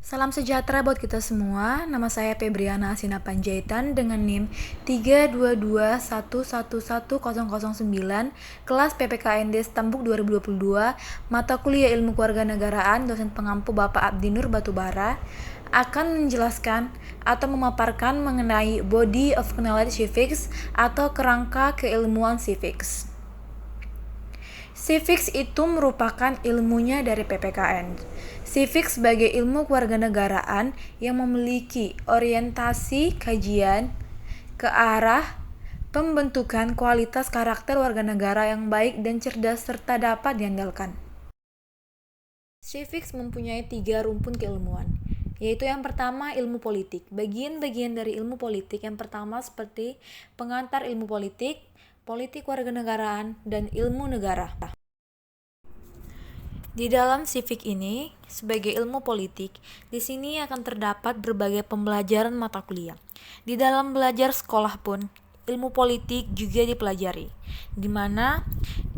Salam sejahtera buat kita semua. Nama saya Febriana Asina Panjaitan dengan NIM 322111009, kelas PPKND Stambuk 2022, mata kuliah Ilmu Kewarganegaraan, dosen pengampu Bapak Abdi Nur Batubara, akan menjelaskan atau memaparkan mengenai Body of Knowledge Civics atau kerangka keilmuan civics. Civics itu merupakan ilmunya dari PPKN. Civics sebagai ilmu kewarganegaraan yang memiliki orientasi kajian ke arah pembentukan kualitas karakter warga negara yang baik dan cerdas serta dapat diandalkan. Civics mempunyai 3 rumpun keilmuan, yaitu yang pertama ilmu politik. Bagian-bagian dari ilmu politik yang pertama seperti pengantar ilmu politik, politik warganegaraan, dan ilmu negara. Di dalam civic ini, sebagai ilmu politik, di sini akan terdapat berbagai pembelajaran mata kuliah. Di dalam belajar sekolah pun, ilmu politik juga dipelajari, di mana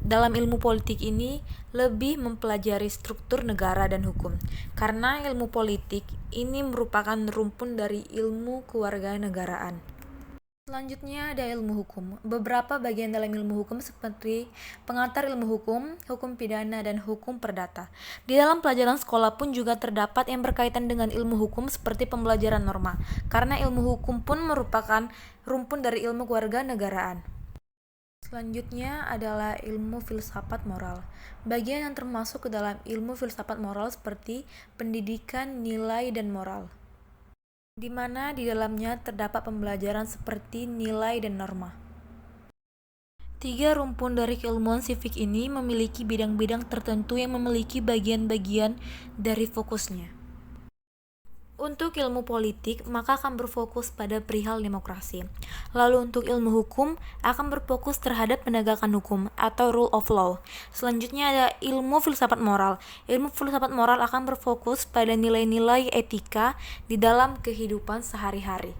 dalam ilmu politik ini lebih mempelajari struktur negara dan hukum, karena ilmu politik ini merupakan rumpun dari ilmu kewarganegaraan. Selanjutnya ada ilmu hukum. Beberapa bagian dalam ilmu hukum seperti pengantar ilmu hukum, hukum pidana, dan hukum perdata. Di dalam pelajaran sekolah pun juga terdapat yang berkaitan dengan ilmu hukum seperti pembelajaran norma, karena ilmu hukum pun merupakan rumpun dari ilmu kewarganegaraan. Selanjutnya adalah ilmu filsafat moral. Bagian yang termasuk ke dalam ilmu filsafat moral seperti pendidikan, nilai, dan moral, di mana di dalamnya terdapat pembelajaran seperti nilai dan norma. 3 rumpun dari keilmuan civic ini memiliki bidang-bidang tertentu yang memiliki bagian-bagian dari fokusnya. Untuk ilmu politik, maka akan berfokus pada perihal demokrasi. Lalu untuk ilmu hukum, akan berfokus terhadap penegakan hukum atau rule of law. Selanjutnya ada ilmu filsafat moral. Ilmu filsafat moral akan berfokus pada nilai-nilai etika di dalam kehidupan sehari-hari.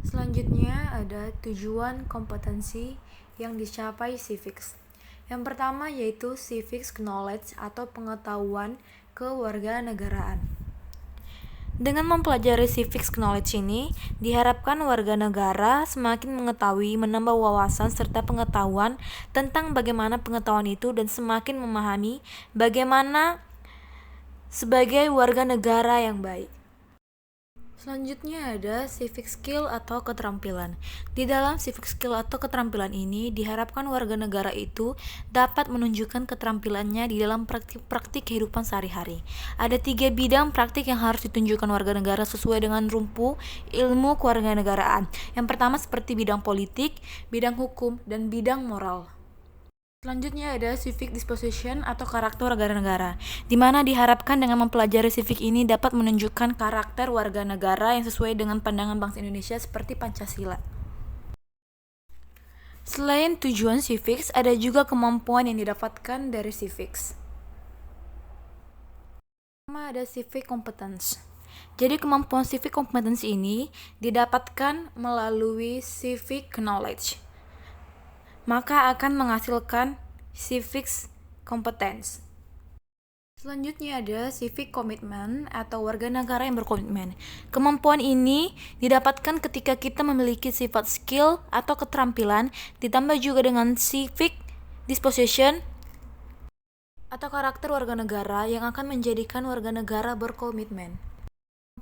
Selanjutnya ada tujuan kompetensi yang dicapai civics. Yang pertama yaitu civics knowledge atau pengetahuan kewarganegaraan. Dengan mempelajari civics knowledge ini, diharapkan warga negara semakin mengetahui, menambah wawasan serta pengetahuan tentang bagaimana pengetahuan itu dan semakin memahami bagaimana sebagai warga negara yang baik. Selanjutnya ada civic skill atau keterampilan. Di dalam civic skill atau keterampilan ini diharapkan warga negara itu dapat menunjukkan keterampilannya di dalam praktik kehidupan sehari-hari. Ada 3 bidang praktik yang harus ditunjukkan warga negara sesuai dengan rumpun ilmu kewarganegaraan. Yang pertama seperti bidang politik, bidang hukum, dan bidang moral. Selanjutnya ada civic disposition atau karakter warga negara, di mana diharapkan dengan mempelajari civic ini dapat menunjukkan karakter warga negara yang sesuai dengan pandangan bangsa Indonesia seperti Pancasila. Selain tujuan civics, ada juga kemampuan yang didapatkan dari civics. Pertama ada civic competence. Jadi kemampuan civic competence ini didapatkan melalui civic knowledge, maka akan menghasilkan civics competence. Selanjutnya ada civic commitment atau warga negara yang berkomitmen. Kemampuan ini didapatkan ketika kita memiliki sifat skill atau keterampilan ditambah juga dengan civic disposition atau karakter warga negara yang akan menjadikan warga negara berkomitmen.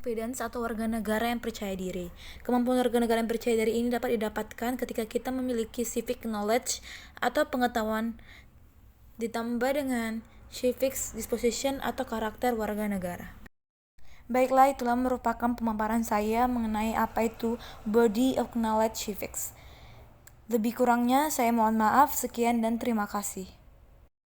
Confidence atau warga negara yang percaya diri. Kemampuan warga negara yang percaya diri ini dapat didapatkan ketika kita memiliki civic knowledge atau pengetahuan ditambah dengan civic disposition atau karakter warga negara. Baiklah, itulah merupakan pemaparan saya mengenai apa itu body of knowledge civics. Lebih kurangnya saya mohon maaf. Sekian dan terima kasih.